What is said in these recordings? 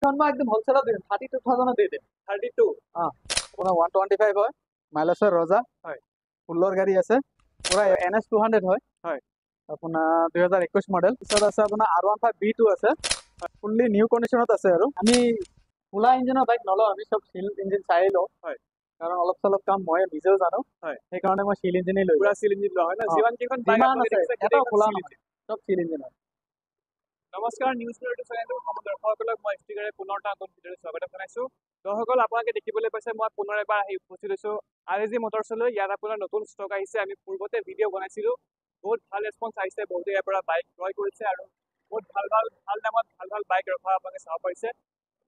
মই একদম হোলসেলত দিম 32,000 দি দিম 32 পুৰা 125 হয় মাইলেজৰ ৰজা হয় ফুলৰ গাড়ী আছে পুৰা NS 200 হয় হয় আপোনাৰ 2021 মডেল পিছত আছে আপোনাৰ R15 B2 আছে ফুললি নিউ কন্ডিশনত আছে আৰু আমি ফুলা ইঞ্জিনৰ বাইক নলওঁ আমি সব সিল ইঞ্জিন চাই লওঁ হয় কাৰণ অলপ চলপ কাম মই নিজেও জানো হয় সেইকাৰণে মই সিল ইঞ্জিনই লৈ পুৰা সিল ইঞ্জিন লোৱা হয় না যিমান কেইখন বাইক যিমান আপোনালোকে আছে দেখিছে এটা গোটেইখন খোলা সিল নহয় ইঞ্জিন সব সিল ইঞ্জিন হয় নমস্কাৰ নিউজ ব্লেডৰ চেনেলটোৰ সমগ্ৰ দৰ্শকসকলক মই ষ্টিকাৰে পুনৰ এটা নতুন ভিডিঅ'ত স্বাগতম জনাইছোঁ দৰ্শকসকল আপোনালোকে দেখিবলৈ পাইছে মই পুনৰ এবাৰ আহি উপস্থিত হৈছোঁ RAG মটৰ্ছলৈ ইয়াত আপোনাৰ নতুন ষ্টক আহিছে আমি পূৰ্বতে ভিডিঅ' বনাইছিলোঁ বহুত ভাল ৰেছপন্স আহিছে বহুতে ইয়াৰ পৰা বাইক ক্ৰয় কৰিছে আৰু বহুত ভাল দামত ভাল বাইক ৰখা আপোনালোকে চাব পাৰিছে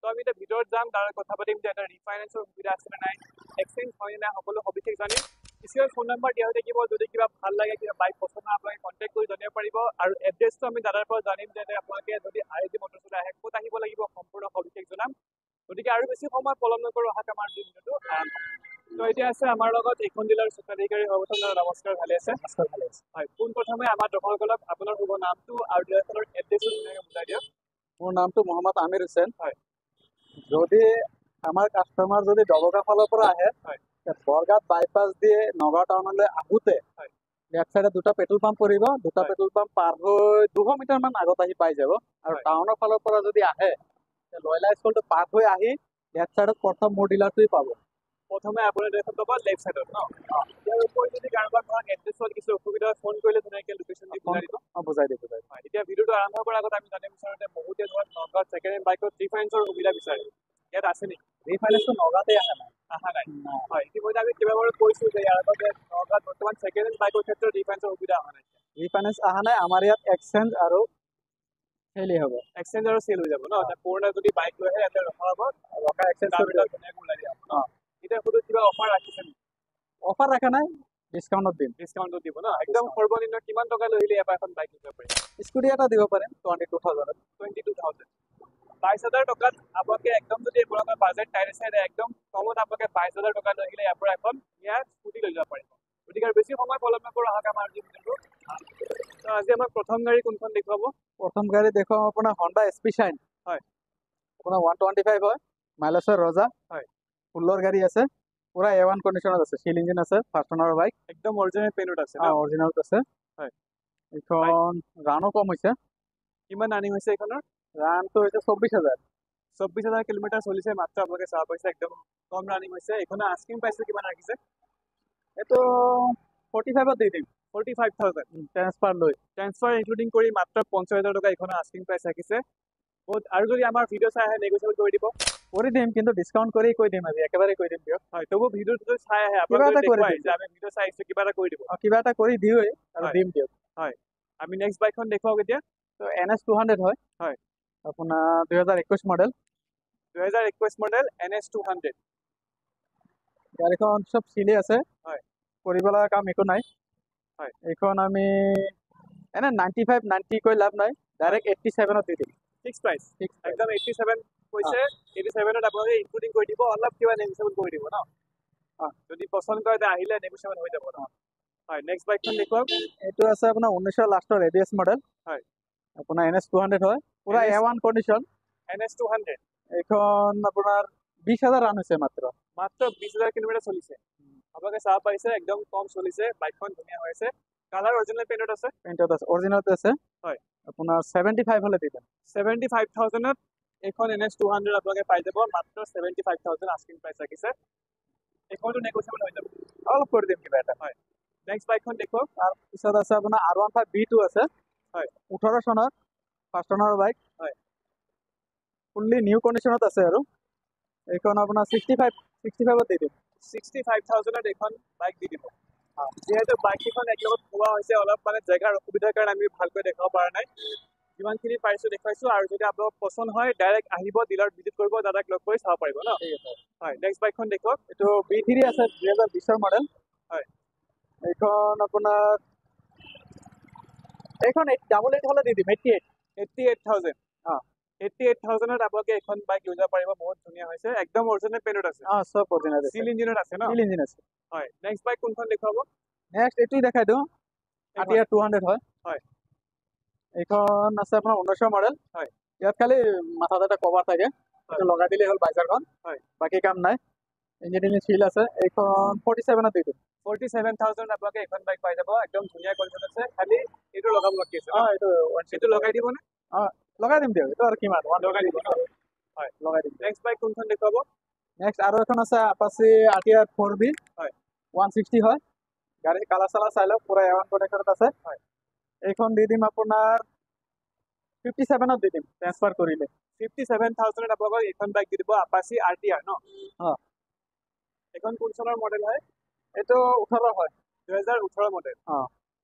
তো আমি এতিয়া ভিতৰত যাম তাৰ কথা পাতিম যে এটা ৰিফাইনেন্সৰ সুবিধা আছে নে নাই এক্সচেঞ্জ হয় নে নাই সকলো সবিশেষ জানিম পিছৰ ফোন নম্বৰ দিয়া হৈ থাকিব যদি কিবা ভাল লাগে কিবা বাইক পচন্দ হয় আপোনালোকে কণ্টেক্ট কৰি জানিব পাৰিব আৰু এড্ৰেছটো আমি দাদাৰ পৰা জানিম যে আপোনালোকে যদি RAG মটৰ্ছলৈ আহে ক'ত আহিব লাগিব সম্পূৰ্ণ সবিশেষ জনাম গতিকে আৰু বেছি সময় পলম নকৰোঁ অহাত আমাৰ ভিডিঅ'টো আৰম্ভ তো এতিয়া আছে আমাৰ লগত এইখন জিলাৰ স্বত্বাধিকাৰী সৰ্বপ্ৰথম নমস্কাৰ ভালে আছে হয় পোনপ্ৰথমে আমাৰ দৰ্শকসকলক আপোনাৰ শুভ নামটো আৰু ডিলাৰখনৰ এড্ৰেছটো ধুনীয়াকৈ বুজাই দিয়ক মোৰ নামটো মোহাম্মদ আমিৰ হুছেইন হয় যদি আমাৰ কাষ্টমাৰ যদি দবকা ফালৰ পৰা আহে হয় বৰগাঁত বাইপাছ দিয়ে নগাঁও টাউনলৈ আহোঁতে হয় লেফ্ট চাইডে দুটা পেট্ৰল পাম্প পৰিব দুটা হয় পেট্ৰল পাম্প পাৰ হৈ 200 মিটাৰ মান আগত আহি পাই যাব আৰু হয় টাউনৰ ফালৰ পৰা যদি আহে লয়লা স্কুলটো পাৰ হৈ আহি লেফ্ট চাইডত প্ৰথম মোৰ ডিলাৰটোৱে পাব প্ৰথমে আপোনাৰ ড্ৰেছত পাব লেফ্ট চাইডত ন ইয়াৰ উপৰি যদি কাৰোবাৰ ঘৰত এড্ৰেছত কিছু অসুবিধা ফোন কৰিলে ধুনীয়াকৈ লোকেশ্যন দি বুজাই দিব বুজাই দিব হয় এতিয়া ভিডিঅ'টো আৰম্ভ কৰাৰ আগত আমি জানিব বিচাৰোঁ যে বহুতে ধৰক নগাঁৱত ছেকেণ্ড হেণ্ড বাইকত ৰিফাইনেন্সৰ সুবিধা বিচাৰে ইয়াত আছে নেকি ৰিফাইনেন্সটো নগাঁৱতে অহা নাই হয় ইতিমধ্যে আমি কেইবাবাৰো কৈছোঁ যে ইয়াৰ আগতে নগাঁৱত বৰ্তমান ছেকেণ্ড হেণ্ড বাইকৰ ক্ষেত্ৰত ৰিফাইনেন্সৰ সুবিধা অহা নাই ৰিফাইনেন্স অহা নাই আমাৰ ইয়াত এক্সচেঞ্জ আৰু চেলেই হ'ব এক্সচেঞ্জ আৰু চেল হৈ যাব ন পুৰণা যদি বাইক লৈ আহে ইয়াতে ৰখা হ'ব ৰখা এক্সচেঞ্জ দাম কৰি এটা ধুনীয়াকৈ ওলাই দিয়া হ'ব ন এতিয়া সুধো কিবা অফাৰ ৰাখিছে নেকি অফাৰ ৰাখা নাই ডিছকাউণ্টত দিম ডিছকাউণ্টটো দিব ন একদম সৰ্বনিম্ন কিমান টকা লৈ আহিলে ইয়াৰ এখন বাইক ল'ব পাৰিম স্কুটি এটা দিব পাৰিম 22,000 22,000 22,000 টকাত আপোনালোকে একদম যদি আপোনালোকৰ বাজেট টাইট আছে একদম কমত আপোনালোকে 22,000 টকা লৈ আহিলে ইয়াৰ পৰা এখন ইয়াৰ স্কুটি লৈ যাব পাৰিব গতিকে আৰু বেছি সময় পলম নকৰোঁ অহা কাম আৰু ভিডিঅ'টো তো আজি আমাৰ প্ৰথম গাড়ী কোনখন দেখুৱাব প্ৰথম গাড়ী দেখুৱাম আপোনাৰ হণ্ডা SP Shine হয় আপোনাৰ 125 হয় মাইলেজৰ ৰজা হয় ফুলৰ গাড়ী আছে পুৰা A1 কণ্ডিশ্যনত আছে সিল ইঞ্জিন আছে ফাৰ্ষ্ট অনাৰ বাইক একদম অৰিজিনেল পেইণ্টত আছে ন অৰিজিনেলত আছে হয় এইখন ৰানো কম হৈছে কিমান ৰানিং হৈছে এইখনৰ ৰানটো হৈছে 24,000 কিলোমিটাৰ চলিছে মাত্ৰ আপোনালোকে চাব পাৰিছে একদম কম ৰানিং হৈছে এইখনৰ আস্কিং প্ৰাইচটো কিমান ৰাখিছে এইটো 45ত দি দিম 45,000 ট্ৰেন্সফাৰ ইনক্লুডিং কৰি মাত্ৰ 50,000 টকা এইখনৰ আস্কিং প্ৰাইচ ৰাখিছে বহুত আৰু যদি আমাৰ ভিডিঅ' চাই আহে নেগচিয়েবল কৰি দিম কিন্তু ডিছকাউণ্ট কৰি কৈ দিম আজি একেবাৰে কৈ দিম দিয়ক হয় তবু ভিডিঅ'টো যদি চাই আহে কিবা এটা কৰি দেখুৱাই দিম যে আমি ভিডিঅ' চাই আহিছোঁ কিবা এটা কৰি দিব কিবা এটা কৰি দিওঁৱেই আৰু হয়। দিম দিয়ক হয় আমি নেক্সট বাইকখন দেখুৱাওক এতিয়া তো NS 200 হয় হয় আপোনাৰ 2021 মডেল 2021 মডেল NS 200 গাড়ীখন চব চিলি আছে হয় কৰিব লগা কাম একো নাই হয় এইখন আমি এনে 90 কৈ লাভ নাই ডাইৰেক্ট 87ত দি দিম ফিক্স প্ৰাইচ একদম 87 কৈছে 87ত আপোনালোকে ইনক্লুডিং কৰি দিব অলপ কিবা নেগচিয়েবল কৰি দিব ন যদি পচন্দ কৰে তেতিয়া আহিলে নেগচিয়েবল হৈ যাব ন হয় নেক্সট বাইকখন দেখুৱাওক এইটো আছে আপোনাৰ 1900 লাষ্টৰ ABS মডেল হয় আপোনাৰ NS 200 হয় পুৰা A1 কণ্ডিশ্যন NS 200 এইখন আপোনাৰ 20,000 ৰান হৈছে মাত্ৰ 20,000 কিলোমিটাৰ চলিছে আপোনালোকে চাব পাৰিছে একদম কম চলিছে বাইকখন ধুনীয়া হৈ আছে কালাৰ অৰিজিনেল পেইণ্টত আছে অৰিজিনেলত আছে হয় আপোনাৰ 75 হ'লে দি দিম 75,000ত এইখন NS 200 আপোনালোকে পাই যাব মাত্ৰ 75,000 আস্কিং প্ৰাইচ ৰাখিছে এইখনটো নেগচিয়েবল হৈ যাব অলপ কৰি দিম কিবা এটা হয় নেক্সট বাইকখন দেখুৱাওক তাৰপিছত আছে আপোনাৰ R15 B2 আছে হয় 18 চনৰ ফাৰ্ষ্ট অনাৰ বাইক হয় ফুললি নিউ কণ্ডিশ্যনত আছে আৰু এইখন আপোনাৰ 65ত দি দিম 65,000ত এইখন বাইক দি দিব যিহেতু বাইককেইখন একেলগত পোৱা হৈছে অলপ মানে জেগাৰ অসুবিধাৰ কাৰণে আমি ভালকৈ দেখাব পৰা নাই যিমানখিনি পাৰিছোঁ দেখুৱাইছোঁ আৰু যদি আপোনালোকৰ পচন্দ হয় ডাইৰেক্ট আহিব ডিলাৰত ভিজিট কৰিব দাদাক লগ কৰি চাব পাৰিব ন হয় নেক্সট বাইকখন দেখুৱাওক এইটো B3 আছে 2020 মডেল হয় এইখন আপোনাৰ এইখন 88 হ'লে দি দিম 88,000 88,000ত আপোনালোকে এইখন বাইক লৈ যাব পাৰিব বহুত ধুনীয়া হৈছে একদম অৰিজিনেল পেইণ্টত আছে চব অৰিজিনেল চিল ইঞ্জিনত আছে ন চিল ইঞ্জিন আছে হয় নেক্সট বাইক কোনখন দেখুৱাব নেক্সট এইটোই দেখাই দিওঁ RTR 200 হয় হয় এইখন আছে আপোনাৰ 1900 মডেল হয় ইয়াত খালি মাথাত এটা কভাৰ থাকে, সেইটো লগাই দিলেই হ'ল বাইচাৰখন। হয়। বাকী কাম নাই। ইঞ্জিন চিল আছে। এইখন 47ত দি দিম। 47,000 আপোনালোকে এখন বাইক পাই যাব, একদম ধুনীয়া কণ্ডিশ্যন আছে, খালি এইটো লগাব বাকী আছে ন? এইটো এইটো লগাই দিবনে? লগাই দিম দিয়ক, এইটো আৰু কিমান লগাই দিব ন? হয়। লগাই দিম। নেক্সট বাইক কোনখন দেখুৱাব? নেক্সট আৰু এখন আছে আপাচি RTR 4B। হয়। 160 হয়। গাড়ী কালাৰ চালাৰ চাই লওক, পুৰা A1 কণ্ডিশ্যনত আছে। হয়। এইখন দি দিম আপোনাৰ 57ত দি দিম, ট্ৰেন্সফাৰ কৰিলে। 57,000 আপোনালোকক এইখন বাইক দি দিব, আপাচি RTR ন? এইখন কোন চনৰ মডেল হয়? এইটো 18 হয়। 2018 মডেল।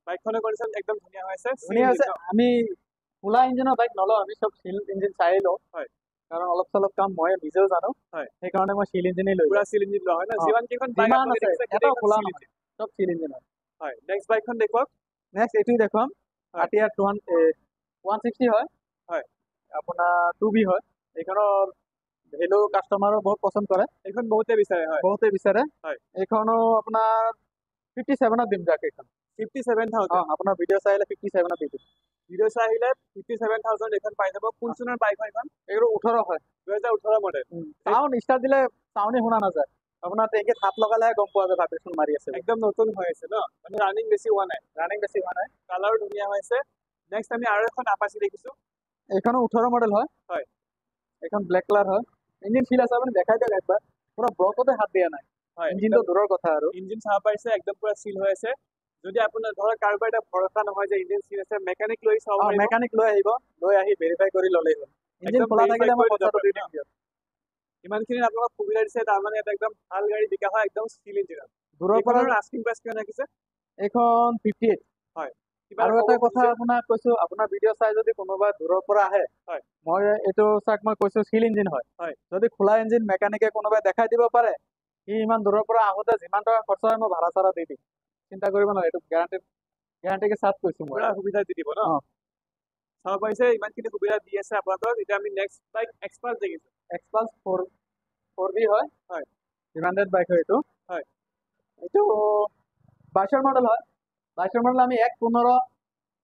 বাইকখনৰ কণ্ডিশ্যন একদম ধুনীয়া হৈ আছে। ধুনীয়া আছে। আমি খোলা ইঞ্জিনৰ বাইক নলওঁ, আমি চব চিল ইঞ্জিন চাই লওঁ। হয়। কাৰণ অলপ চলপ কাম মই নিজেও জানো। হয়। সেইকাৰণে মই চিল ইঞ্জিনেই লৈ পুৰা চিল ইঞ্জিন লোৱা হয় ন? যিমান কেইখন বাইক যিমান আপোনালোকে আছে দেখিছে, এটাও গোটেইখন খোলা seal নহয়, engine। চব চিল ইঞ্জিন হয়। হয়। নেক্সট বাইকখন দেখুৱাওক। নেক্সট এইটোৱে দেখুৱাম। হয়। RTR 160 হয়। হয়। আপোনাৰ 2B হয়। এইখনৰ ভেলু কাষ্টমাৰো বহুত পচন্দ কৰে। এইখন বহুতে বিচাৰে। হয়। বহুতে বিচাৰে। হয়। এইখনো আপোনাৰ 57ত দিম যাক এইখন। 57,000। আপোনাৰ ভিডিঅ' চাই আহিলে 57ত দি দিম। ভিডিঅ' চাই আহিলে 57,000 এইখন পাই যাব। কোন চনৰ বাইক হয় এইখন? এইটো 18 হয়। 2018 মডেল। চাউণ্ড ষ্টাৰ্ট দিলে চাউণ্ডে শুনা নাযায়। আপোনাৰ টেংকিত হাত লগালেহে গম পোৱা যায় ভাইব্ৰেশ্যন মাৰি আছে। একদম নতুন হৈ আছে ন? মানে ৰানিং বেছি হোৱা নাই। ৰানিং বেছি হোৱা নাই। কালাৰো ধুনীয়া হৈ আছে। নেক্সট আমি আৰু এখন আপাচি দেখিছোঁ। এইখনো 18 মডেল হয়। হয়। এইখন ব্লেক কালাৰ হয়। ইঞ্জিন চিল আছে, আপুনি দেখাই দিয়ক একবাৰ। পুৰা ব্লকতে হাত দিয়া নাই। হয়। ইঞ্জিনটো দূৰৰ কথা আৰু। ইঞ্জিন চাব পাৰিছে, একদম পুৰা চিল হৈ আছে। যদি আপোনাৰ ধৰক কাৰোবাৰ এটা ভৰসা নহয় যে ইঞ্জিন চিল আছে, মেকানিক লৈ চাব পাৰিব। মেকানিক লৈ আহিব, লৈ আহি ভেৰিফাই কৰি ল'লেই হ'ল। ইঞ্জিন একদম খোলা verify থাকিলে মই কৰি পইচাটো ল'ব দি পাৰিব দিম দিয়ক। ইমানখিনি আপোনালোকক সুবিধা দিছে, তাৰমানে এটা একদম ভাল গাড়ী বিকা হয়, একদম চিল ইঞ্জিনত। দূৰৰ পৰা এইখনৰ আস্কিং প্ৰাইচ কিমান ৰাখিছে? এইখন 58। হয়। কিবা আৰু এটা কথা আপোনাক কৈছো, আপোনাৰ ভিডিঅ' চাই যদি কোনোবা দূৰৰ পৰা আহে, হয়। মই এইটো চাক মই কৈছো চিল ইঞ্জিন হয়। হয়। যদি খোলা ইঞ্জিন মেকানিকে কোনোবাই দেখাই দিব পাৰে, সি ইমান দূৰৰ পৰা আহোতে যিমান টকা খৰচ হয় মই ভাড়া চাড়া দি দিম। চিন্তা কৰিব নালাগে, এইটো গ্যাৰাণ্টিকে চাট কৈছো মই। পুৰা সুবিধা দি দিব ন? চাব পাৰিছে, ইমানখিনি সুবিধা দি আছে আপোনালোকক। এতিয়া আমি নেক্সট বাইক এক্সপাল্ছ দেখিছোঁ। এক্সপাল্ছ 4B হয়। হয়। ডিমাণ্ডেড বাইক হয় এইটো। হয়। এইটো 22ৰ মডেল হয়। 22ৰ মডেল আমি 1.15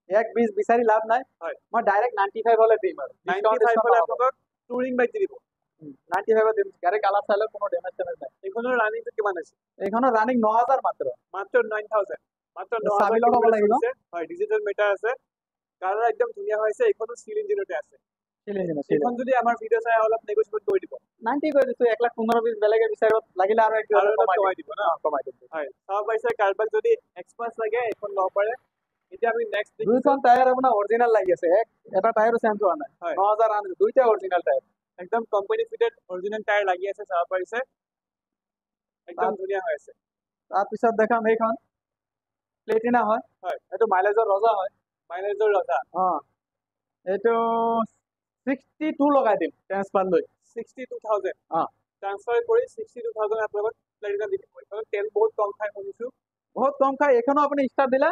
1.20 বিচাৰি লাভ নাই। হয়। মই ডাইৰেক্ট 95 হলে দিম আৰু। 95 হলে আপোনালোকক টুৰিং বাইক দি দিব। 95 দিম। গাড়ী কালাৰ চালে কোনো ডেমেজ নাই। এইখনৰ ৰানিংটো কিমান আছে? এইখনৰ ৰানিং 9000 মাত্ৰ। মাত্ৰ 9,000। মাত্ৰ চাবি 9,000 লগাব লাগিব। হয়, ডিজিটেল মিটাৰ আছে। কালাৰ একদম ধুনীয়া হৈ আছে। এইখনো চিল ইঞ্জিনতে আছে। চিল ইঞ্জিন আছে। এইখন যদি আমাৰ ভিডিঅ' চাই অলপ নেগোচিয়েট কৰি দিব। 90 কৰি দিছো। 1,15,20 বেলেগে বিচাৰিব লাগিলে আৰু একটু কমাই দিব ন? কমাই দিম। হয়। চাব পাৰিছে, কাৰোবাক যদি এক্সপাল্ছ লাগে এইখন ল'ব পাৰে। এতিয়া আমি নেক্সট দুইখন টায়াৰ আপোনাৰ অৰিজিনাল লাগি আছে। এটা টায়াৰো চেঞ্জ হোৱা নাই। হয়। 9000 আন দুইটা অৰিজিনাল টায়াৰ। একদম কোম্পানী ফিটেড অৰিজিনেল টায়াৰ লাগি আছে, চাব পাৰিছে। একদম ধুনীয়া হৈ আছে। তাৰপিছত দেখাম এইখন প্লেটিনা হয়। হয়। এইটো মাইলেজৰ ৰজা হয়। মাইলেজৰ ৰজা। এইটো 62 লগাই দিম ট্ৰেন্সফাৰ লৈ। 62,000। অ'। ট্ৰান্সফাৰ কৰি 62,000 আপোনালোকক প্লেটিনা দি দিব। এইখনত তেল বহুত কম খাই শুনিছোঁ। বহুত কম খাই। এইখনো আপুনি ষ্টাৰ্ট দিলে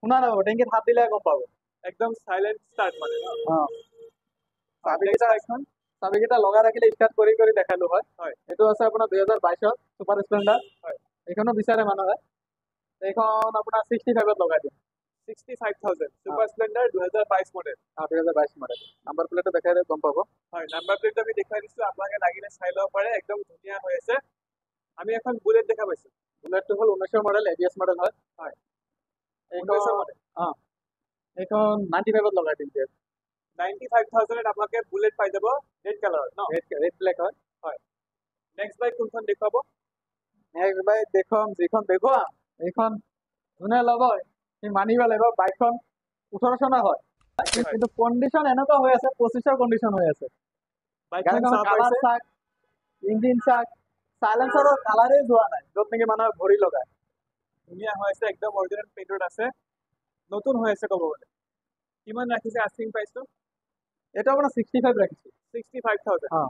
শুনা নাপাব, টেংকিত হাত দিলে গম পাব। একদম চাইলেণ্ট ষ্টাৰ্ট মানে ন? চাবিকেইটা লগাই ৰাখিলে ষ্টাৰ্ট কৰি কৰি দেখালো হয়। হয়। এইটো আছে আপোনাৰ 2022ৰ ছুপাৰ স্প্লেণ্ডাৰ। হয়। এইখনো বিচাৰে মানুহে। এইখন আপোনাৰ 65ত লগাই দিম। 65,000 Super Splendor 2022 model. 2022 model. Number প্লেটটো দেখাই দিলে গম পাব। হয়, নাম্বাৰ প্লেটটো আমি দেখুৱাই দিছোঁ, আপোনালোকে লাগিলে চাই ল'ব পাৰে। একদম ধুনীয়া হৈ আছে। আমি এখন বুলেট দেখা পাইছোঁ। বুলেটটো হ'ল 19ৰ মডেল, ABS মডেল হয়। হয়। এইখন 19ৰ মডেল। এইখন 95ত লগাই দিম দিয়ক। 95,000 আপোনালোকে বুলেট পাই যাব, ৰেড কালাৰৰ ন? ৰেড ব্লেক হয়। নেক্সট বাইক কোনখন দেখুৱাব? নেক্সট বাইক দেখুৱাম, যিখন দেখুৱাম এইখন যোনে ল'ব সি মানিব লাগিব। বাইকখন 18 চনৰ হয়, কিন্তু কণ্ডিশ্যন এনেকুৱা হৈ আছে, 25ৰ কণ্ডিশ্যন হৈ আছে। গাড়ীখনৰ কালাৰ চাক, ইঞ্জিন চাক, চাইলেঞ্চাৰৰ কালাৰেই যোৱা নাই, য'ত নেকি মানুহে ভৰি লগায়। ধুনীয়া হৈ আছে, একদম অৰিজিনেল পেইণ্টত আছে, নতুন হৈ আছে ক'ব গ'লে। কিমান ৰাখিছে আস্কিং প্ৰাইচটো? এইটো আপোনাৰ 65 ৰাখিছোঁ। 65,000।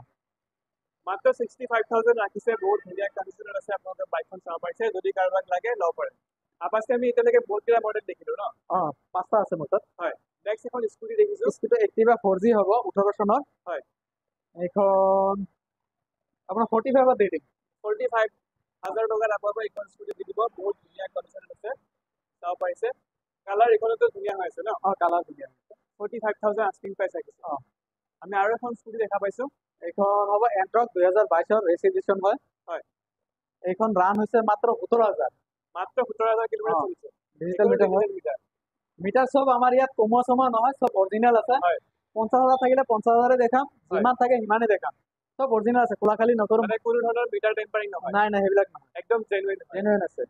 মাত্ৰ 65,000 ৰাখিছে। বহুত ধুনীয়া কণ্ডিশ্যনত আছে। আপোনালোকে বাইকখন চাব পাৰিছে। যদি কাৰোবাক লাগে ল'ব পাৰে। আপাচি আমি এতিয়ালৈকে বহুত কেইটা মডেল দেখিলোঁ ন? 5টা আছে মোৰ তাত। হয়। নেক্সট এখন স্কুটি দেখিছোঁ। স্কুটি এক্টিভা 4G হ'ব, 18 চনৰ। হয়। এইখন আপোনাৰ 45ত দি দিম। 45,000 টকাত আপোনালোকক এইখন স্কুটি দি দিব। বহুত ধুনীয়া কণ্ডিশ্যনত আছে, চাব পাৰিছে। কালাৰ এইখনতো ধুনীয়া হৈ আছে ন? কালাৰ ধুনীয়া। 45,000 আস্কিং প্ৰাইচ ৰাখিছে। আমি আৰু এখন স্কুটি দেখা পাইছো। এইখন হ'ব এণ্ট্ৰক 2022 ৰেচ এডিশ্যন হয়। হয়। এইখন ৰান হৈছে মাত্ৰ 17,000। মাত্ৰ 17,000 কিলোমিটাৰ অ। চলিছে। ডিজিটেল মিটাৰ হয়। মিটাৰ। মিটাৰ চব আমাৰ ইয়াত কমোৱা চমোৱা নহয়, চব অৰিজিনেল আছে। হয়। 50,000 থাকিলে 50,000 দেখাম, হয়। যিমান থাকে সিমানে দেখাম। চব অৰিজিনেল আছে, খোলাখালি নকৰো। মানে কোনো ধৰণৰ মিটাৰ টেম্পাৰিং নহয়। নাই নাই, সেইবিলাক নহয়, একদম জেনুইন হয়। জেনুইন আছে।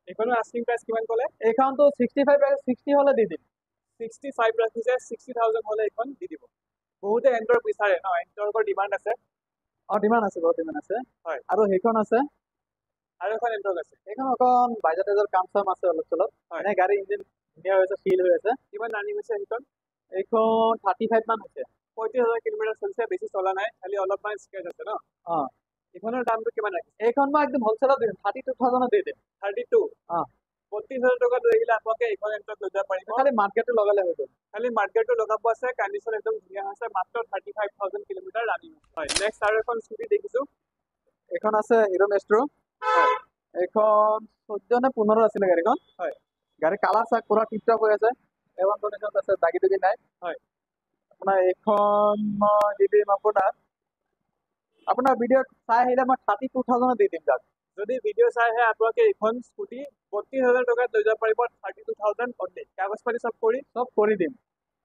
এইখনৰ আস্কিং প্ৰাইচ কিমান ক'লে? এইখনতো 60 হ'লে দি দিম। 65 ৰাখিছে, 60,000 হ'লে এইখন দি দিব। বহুতে এণ্টৰ বিচাৰে ন, এণ্টৰৰ ডিমাণ্ড আছে। ডিমাণ্ড আছে, বহুত ডিমাণ্ড আছে। হয়। আৰু সেইখন আছে, আৰু এখন এণ্টৰ আছে। এইখন অকণ বাজেট কাম চাম আছে অলপ চলপ। হয়। এনে গাড়ী ইঞ্জিন ধুনীয়া হৈছে, ফিল হৈ আছে। কিমান ৰানিং হৈছে সেইখন? এইখন 35 মান হৈছে। 35,000 কিলোমিটাৰ চলিছে, বেছি চলা নাই, খালি অলপমান স্ক্ৰেচ আছে ন। অ। এইখনৰ দামটো কিমান ৰাখিছে? এইখন মই একদম হ'লচেলত দি দিম, 32,000 দি দিম। 32? অ। 32,000 টকা লৈ আহিলে আপোনালোকে এইখন এণ্টৰ লৈ যাব পাৰিব। খালি মাৰ্কেটটো লগালে হৈ গ'ল। খালি মাৰ্কেটটো লগাব আছে, কণ্ডিশ্যন একদম ধুনীয়া হৈছে, মাত্ৰ 35,000 কিলোমিটাৰ ৰানিং। হয়। নেক্সট আৰু এখন স্কুটি দেখিছো। এইখন আছে হিৰো মেষ্ট্ৰ'। হয়। এইখন 14 নে 15 আছিলে গাড়ীখন। হয়। গাড়ী কালাৰ চাক পুৰা টিপটপ হৈ আছে, এ1 কণ্ডিশ্যন আছে, দাগি দুগি নাই। হয়। আপোনাৰ এইখন মই দি দিম আপোনাৰ ভিডিঅ'ত চাই আহিলে মই 32,000 দি দিম তাক। যদি ভিডিঅ' চাই আহে আপোনালোকে এইখন স্কুটি 32,000 টকাত লৈ যাব পাৰিব, 32,000 অনলি। কাগজ পাতি চব কৰি দিম।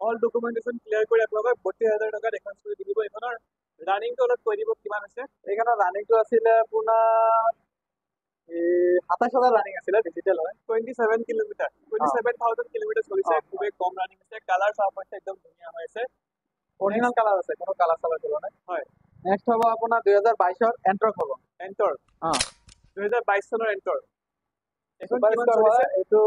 অল ডকুমেণ্টেশ্যন ক্লিয়াৰ কৰি আপোনালোকে 32,000 টকাত এখন স্কুটি দি দিব। এইখনৰ ৰানিংটো অলপ কৈ দিব কিমান আছে? এইখনৰ ৰানিংটো আছিলে আপোনাৰ 27,000 ৰানিং আছিলে, ডিজিটেল হয়। 27 কিলোমিটাৰ, 27,000 কিলোমিটাৰ চলিছে, খুবেই কম ৰানিং আছে। কালাৰ চাহ পাইছে, একদম ধুনীয়া হৈ আছে। অৰিজিনেল কালাৰ আছে, কোনো কালাৰ চালাৰ কৰা নাই। হয়। নেক্সট হ'ব আপোনাৰ 2022 এণ্ট্ৰক হ'ব। এণ্টৰ? অ। 2022 চনৰ এণ্টৰ। এইখন চুপাৰ কিমান স্টাৰ চলিছে? হয়, এইটো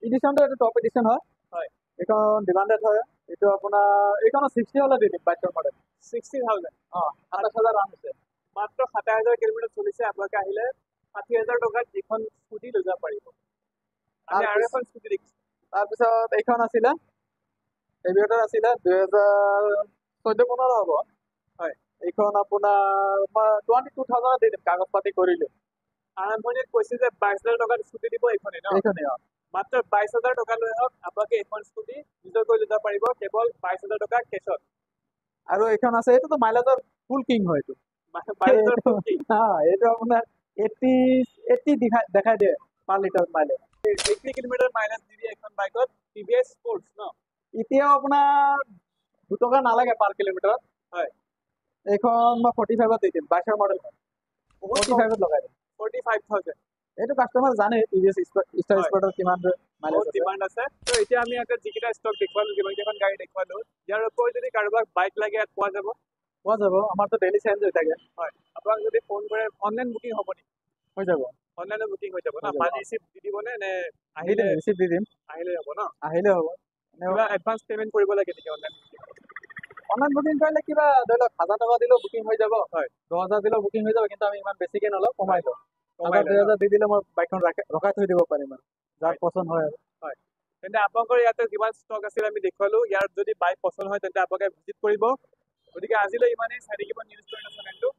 এডিশ্যনটো, এইটো টপ এডিশ্যন হয়। হয়। এইখন ডিমাণ্ডেড হয়। এইটো আপোনাৰ এইখনৰ 60 হ'লে দি দিম, 22 মডেল। 60,000? অ। 27,000 ৰান হৈছে। মাত্ৰ 27,000 কিলোমিটাৰ চলিছে, আপোনালোকে আহিলে 60,000 টকাত এইখন স্কুটি লৈ যাব পাৰিব। আমি আৰু এখন স্কুটি দেখিছোঁ। তাৰপিছত এইখন আছিলে, এভিয়েটৰ আছিলে, 2014-15 হ'ব। হয়। এইখন আপোনাৰ মই 22,000 দি দিম, কাগজ পাতি কৰিলো। আৰম্ভণিত কৈছে যে 22,000 টকাত স্কুটি দিব, এইখনেই ন? এইখনেই। অ। মাত্ৰ 22,000 টকা লৈ আহক, আপোনালোকে এইখন স্কুটি নিজকৈ লৈ যাব পাৰিব, কেৱল 22,000 টকা কেছত। আৰু এইখন আছে, এইটোতো মাইলেজৰ ফুল কিং হয় এইটো। মাইলেজৰ ফুল কিং। এইটো আপোনাৰ 80 দেখাই দিয়ে পাৰ লিটাৰ মাইলেজ। 80 কিলোমিটাৰ মাইলেজ দি দিয়ে এইখন বাইকত। টিভিএছ স্পৰ্টছ ন? এতিয়াও আপোনাৰ 2 টকা নালাগে পাৰ কিলোমিটাৰত। হয়। এইখন মই 45 দি দিম, 22 মডেল হয়। 45 লগাই দিম। 45,000? এইটো কাষ্টমাৰ জানে টিভিএছ ষ্টাৰ স্পৰ্টৰ কিমান মাইলেজ আছে। ডিমাণ্ড আছে। ত' এতিয়া আমি ইয়াতে যিকেইটা ষ্টক দেখুৱালো, যিমানকেইখন গাড়ী দেখুৱালো, ইয়াৰ ওপৰত যদি কাৰোবাক বাইক লাগে ইয়াত পোৱা যাব? পোৱা যাব, আমাৰতো ডেইলি চেঞ্জ হৈ থাকে। হয়। আপোনাক যদি ফোন কৰে, অনলাইন বুকিং হ'ব নেকি? হৈ যাব। অনলাইনত বুকিং হৈ যাব ন? হৈ যাব। মানি ৰিচিপ্ট দি দিবনে, নে দি দিম, ৰিচিপ্ট দি দিম। আহিলে হ'ব ন? আহিলে হ'ব। কিবা এডভান্স পেমেণ্ট কৰিব লাগে নেকি অনলাইন? অনলাইন বুকিং কৰিলে কিবা ধৰি লওক 1,000 টকা দিলেও বুকিং হৈ যাব। হয়। 10,000 দিলেও বুকিং হৈ যাব, কিন্তু আমি ইমান বেছিকে নলওঁ, কমাই লওঁ। কমাই 1,000 2,000 দি দিলে মই বাইকখন ৰখাই থৈ দিব পাৰিম আৰু যাৰ হয়। পচন্দ হয় আৰু। তেন্তে আপোনালোকৰ ইয়াতে যিমান ষ্টক আছিল আমি দেখুৱালো, ইয়াৰ যদি বাইক পচন্দ হয় তেন্তে আপোনালোকে ভিজিট কৰিব। গতিকে আজিলৈ ইমানেই। চাই থাকিব নিউজ 24 চেনেলটো।